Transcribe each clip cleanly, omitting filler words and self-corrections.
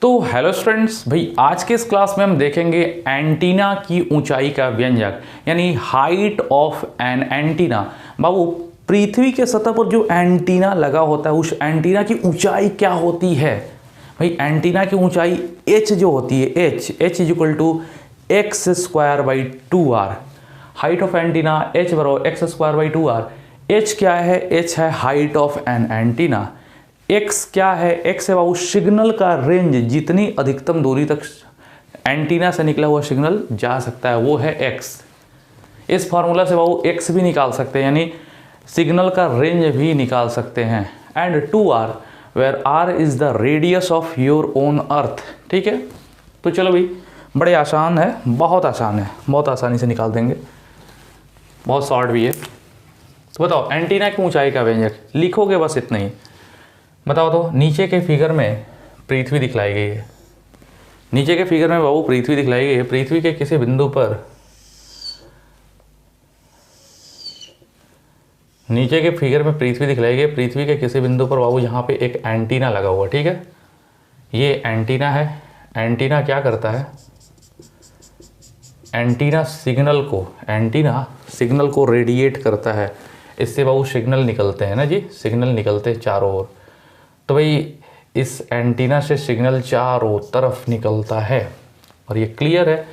तो hello students, भाई आज के इस क्लास में हम देखेंगे एंटीना की ऊंचाई का व्यंजक यानी हाइट ऑफ एन एंटीना। बाबू, पृथ्वी के सतह पर जो एंटीना लगा होता है उस एंटीना की ऊंचाई क्या होती है? भाई एंटीना की ऊंचाई h जो होती है h is equal to x square by 2r। Height of antenna h बराबर x square by 2r। h क्या है? h है height of an antenna. x क्या है? x है बाबू सिग्नल का रेंज, जितनी अधिकतम दूरी तक एंटीना से निकला हुआ सिग्नल जा सकता है वो है x। इस फार्मूला से बाबू x भी निकाल सकते हैं यानी सिग्नल का रेंज भी निकाल सकते हैं। And 2r where r is the radius of your own earth. ठीक है, तो चलो भाई, बड़े आसान है, बहुत आसान है, बहुत आसानी से निकाल देंगे, बहुत शॉर्ट भी है। तो बताओ एंटीना की ऊंचाई का व्यंजक लिखोगे, बस इतना ही बताओ। तो नीचे के फिगर में पृथ्वी दिखलाई गई है, नीचे के फिगर में बाबू पृथ्वी दिखलाई गई है। पृथ्वी के किसी बिंदु पर, नीचे के फिगर में पृथ्वी दिखलाई गई है। पृथ्वी के किसी बिंदु पर बाबू यहाँ पे एक एंटीना लगा हुआ, ठीक है, ये एंटीना है। एंटीना क्या करता है? एंटीना सिग्नल को रेडिएट करता है। इससे बाबू सिग्नल निकलते हैं ना जी, सिग्नल निकलते हैं चारों ओर। तो भाई इस एंटीना से सिग्नल चारों तरफ निकलता है और ये क्लियर है,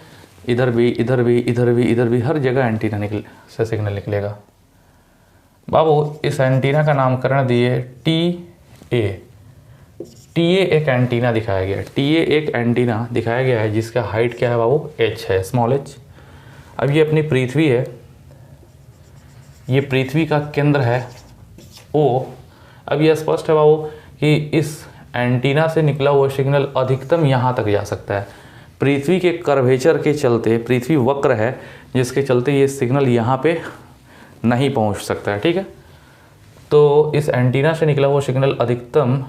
इधर भी इधर भी इधर भी इधर भी हर जगह एंटीना से सिग्नल निकलेगा। बाबू इस एंटीना का नामकरण दिए TA। एक एंटीना दिखाया गया है, एक एंटीना दिखाया गया है जिसका हाइट क्या है बाबू? h है, स्मॉल h। अब ये अपनी पृथ्वी है, ये पृथ्वी का केंद्र है O। अब ये स्पष्ट है बाबू कि इस एंटीना से निकला हुआ सिग्नल अधिकतम यहाँ तक जा सकता है। पृथ्वी के कर्वेचर के चलते, पृथ्वी वक्र है जिसके चलते ये सिग्नल यहाँ पे नहीं पहुँच सकता है, ठीक है। तो इस एंटीना से निकला हुआ सिग्नल अधिकतम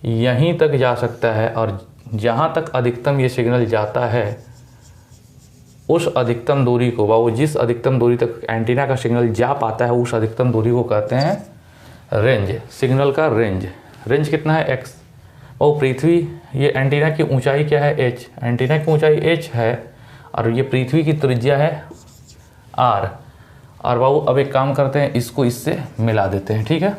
यहीं तक जा सकता है और जहाँ तक अधिकतम ये सिग्नल जाता है उस अधिकतम दूरी को बाबू, जिस अधिकतम दूरी तक एंटीना का सिग्नल जा पाता है उस अधिकतम दूरी को कहते हैं रेंज। सिग्नल का रेंज कितना है? x। और पृथ्वी, ये एंटीना की ऊंचाई क्या है? h। एंटीना की ऊंचाई h है और ये पृथ्वी की त्रिज्या है r। और बाबू अब एक काम करते हैं, इसको इससे मिला देते हैं, ठीक है।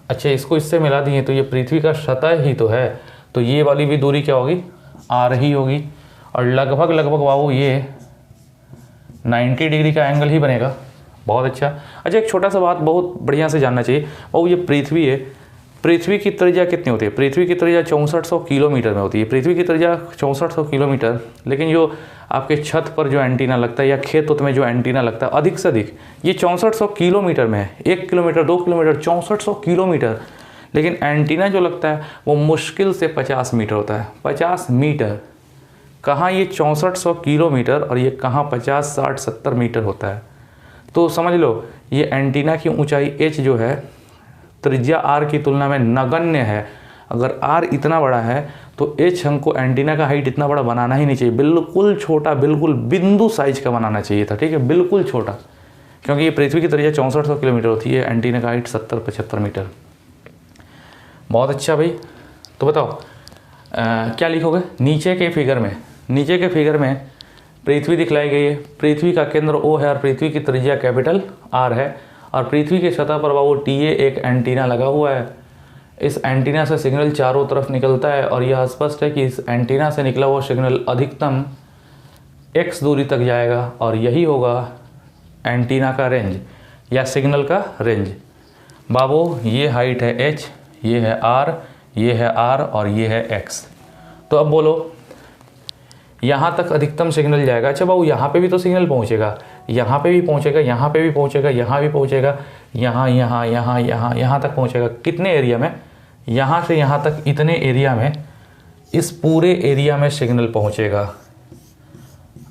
अच्छा, इसको इससे मिला दिए तो ये पृथ्वी का सतह ही तो है, तो ये वाली भी दूरी क्या होगी? r ही होगी। और लगभग बाबू ये 90 डिग्री का एंगल ही बनेगा। बहुत अच्छा। अच्छा, एक छोटा सा बात बहुत बढ़िया से जानना चाहिए बाबू, ये पृथ्वी है, पृथ्वी की त्रिज्या कितनी होती है? पृथ्वी की त्रिज्या 6400 किलोमीटर में होती है। पृथ्वी की त्रिज्या 6400 किलोमीटर, लेकिन जो आपके छत पर जो एंटीना लगता है या खेत में जो एंटीना लगता है अधिक से अधिक ये 6400 किलोमीटर में है। 1 किलोमीटर 2 किलोमीटर 6400 किलोमीटर, लेकिन एंटीना जो लगता है वो मुश्किल से 50 मीटर होता है। 50 मीटर कहाँ ये 6400 किलोमीटर और ये कहाँ 50 60 70 मीटर होता है। तो समझ लो ये एंटीना की ऊंचाई h जो है त्रिज्या r की तुलना में नगण्य है। अगर r इतना बड़ा है तो h हमको एंटीना का हाइट इतना बड़ा बनाना ही नहीं चाहिए, बिल्कुल छोटा, बिल्कुल बिंदु साइज का बनाना चाहिए था, ठीक है, बिल्कुल छोटा, क्योंकि ये पृथ्वी की त्रिज्या 6400 किलोमीटर होती है, एंटीना का हाइट 70-75 मीटर। बहुत अच्छा भाई। तो बताओ क्या लिखोगे? नीचे के फिगर में पृथ्वी दिखलाई गई है, पृथ्वी का केंद्र O है और पृथ्वी की त्रिज्या कैपिटल R है और पृथ्वी के सतह पर बाबू TA एक एंटीना लगा हुआ है। इस एंटीना से सिग्नल चारों तरफ निकलता है और यह स्पष्ट है कि इस एंटीना से निकला हुआ सिग्नल अधिकतम x दूरी तक जाएगा और यही होगा एंटीना का रेंज या सिग्नल का रेंज। बाबू ये हाइट है h, ये है r, ये है r और ये है x। तो अब बोलो यहाँ तक अधिकतम सिग्नल जाएगा। अच्छा बाबू, यहाँ पे भी तो सिग्नल पहुँचेगा, यहाँ पे भी पहुँचेगा, यहाँ पे भी पहुँचेगा, यहाँ भी पहुँचेगा, यहाँ तक पहुँचेगा। कितने एरिया में? यहाँ से यहाँ तक, इतने एरिया में, इस पूरे एरिया में सिग्नल पहुँचेगा।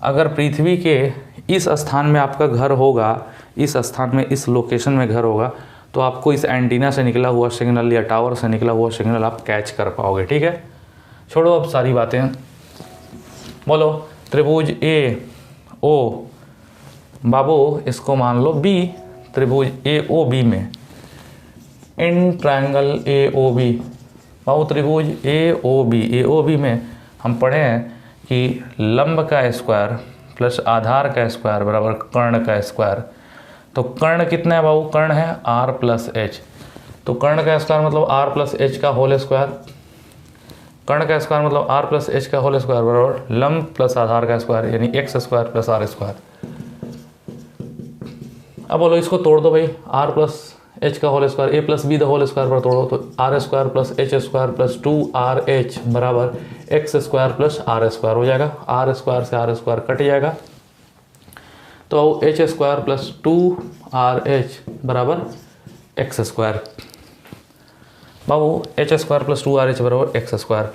अगर पृथ्वी के इस स्थान में आपका घर होगा, इस स्थान में, इस लोकेशन में घर होगा, तो आपको इस एंटीना से निकला हुआ सिग्नल या टावर से निकला हुआ सिग्नल आप कैच कर पाओगे, ठीक है। छोड़ो अब सारी बातें, बोलो त्रिभुज AO बाबू इसको मान लो B, त्रिभुज AOB में इन ट्रायंगल AOB बाबू त्रिभुज AOB में हम पढ़े हैं कि लंब का स्क्वायर प्लस आधार का स्क्वायर बराबर कर्ण का स्क्वायर। तो कर्ण कितना है बाबू? कर्ण है R प्लस एच। तो कर्ण का स्क्वायर मतलब R प्लस एच का होल स्क्वायर। कर्ण का स्क्वायर मतलब R प्लस एच का होल स्क्वायर बराबर लंब प्लस आधार का स्क्वायर यानी x square plus r square. अब बोलो इसको तोड़ दो भाई, R प्लस एच का whole square A plus B the whole square पर तोड़ो तो R square plus h square plus 2RH बराबर x square plus r square हो जाएगा। R स्क्वायर से R स्क्वायर कट जाएगा तो एच स्क्वायर प्लस 2RH बराबर एक्स स्क्वायर। बाबू एच स्क्वायर प्लस 2RH बराबर एक्स स्क्वायर।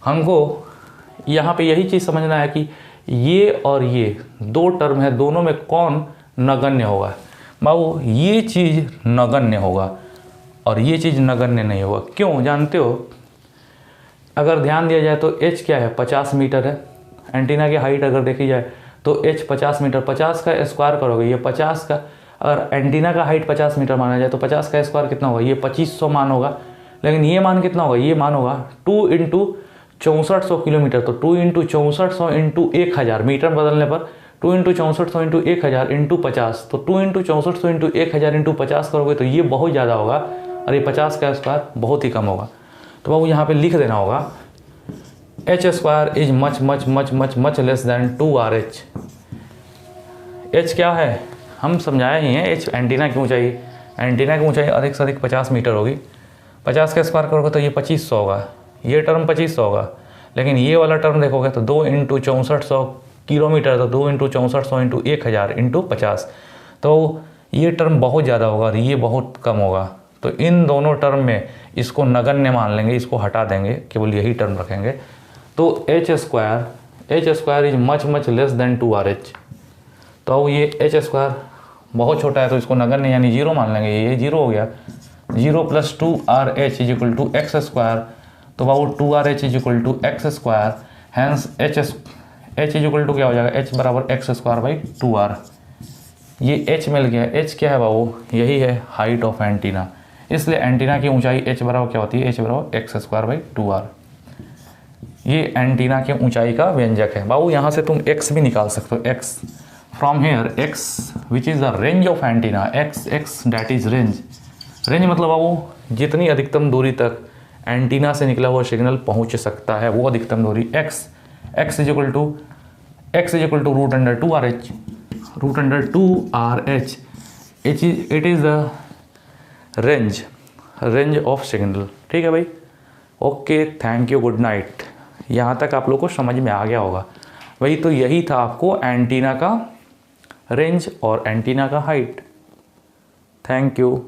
हमको यहाँ पे यही चीज़ समझना है कि ये और ये दो टर्म है, दोनों में कौन नगण्य होगा। बाबू ये चीज़ नगण्य होगा और ये चीज़ नगण्य नहीं होगा। क्यों जानते हो? अगर ध्यान दिया जाए तो h क्या है? 50 मीटर है। एंटीना की हाइट अगर देखी जाए तो h 50 मीटर, 50 का स्क्वायर करोगे ये 50 का, अगर एंटीना का हाइट 50 मीटर माना जाए तो 50 का स्क्वायर कितना होगा? ये 2500 मान होगा। लेकिन ये मान कितना होगा? ये मान होगा 2 इंटू 6400 किलोमीटर। तो 2 इंटू 6400 इंटू 1000 मीटर बदलने पर 2 इंटू 6400 इंटू 1000 इंटू 50। तो 2 इंटू 6400 इंटू 1000 इंटू 50 करोगे तो ये बहुत ज़्यादा होगा और ये 50 का स्क्वायर बहुत ही कम होगा। तो बाबू यहाँ पे लिख देना होगा H square is much much much much much less than 2RH। H क्या है हम समझाए ही हैं, एच एंटीना की ऊंचाई। एंटीना की ऊंचाई अधिक से अधिक 50 मीटर होगी। 50 का स्क्वायर करोगे तो ये 2500 होगा, ये टर्म 2500 होगा। लेकिन ये वाला टर्म देखोगे तो 2 इंटू 6400 किलोमीटर, तो 2 इंटू 6400 इंटू 1000 इंटू 50। तो ये टर्म बहुत ज़्यादा होगा और ये बहुत कम होगा। तो इन दोनों टर्म में इसको नगण्य मान लेंगे, इसको हटा देंगे, केवल यही टर्म रखेंगे। तो H square is much much less than 2RH। तो ये एच स्क्वायर बहुत छोटा है तो इसको नगण्य यानी जीरो मान लेंगे, ये जीरो हो गया। 0 plus 2RH is equal to x square. तो बाबू 2RH is equal to x square, hence h is equal to क्या हो जाएगा? h बराबर एक्स स्क्वायर बाई 2r। ये h मिल गया। h क्या है बाबू? यही है हाइट ऑफ एंटीना। इसलिए एंटीना की ऊंचाई h बराबर क्या होती है? h बराबर एक्स स्क्वायर बाई 2r। ये एंटीना की ऊंचाई का व्यंजक है। बाबू यहाँ से तुम x भी निकाल सकते हो। x from here x which is the range of antenna. x that is range. Range मतलब बाबू जितनी अधिकतम दूरी तक एंटीना से निकला हुआ सिग्नल पहुँच सकता है वो अधिकतम दूरी x is equal to root under 2RH। It is the range of signal. ठीक है भाई, okay, thank you, good night. यहाँ तक आप लोग को समझ में आ गया होगा। वही तो यही था आपको एंटीना का रेंज और एंटीना का हाइट। Thank you.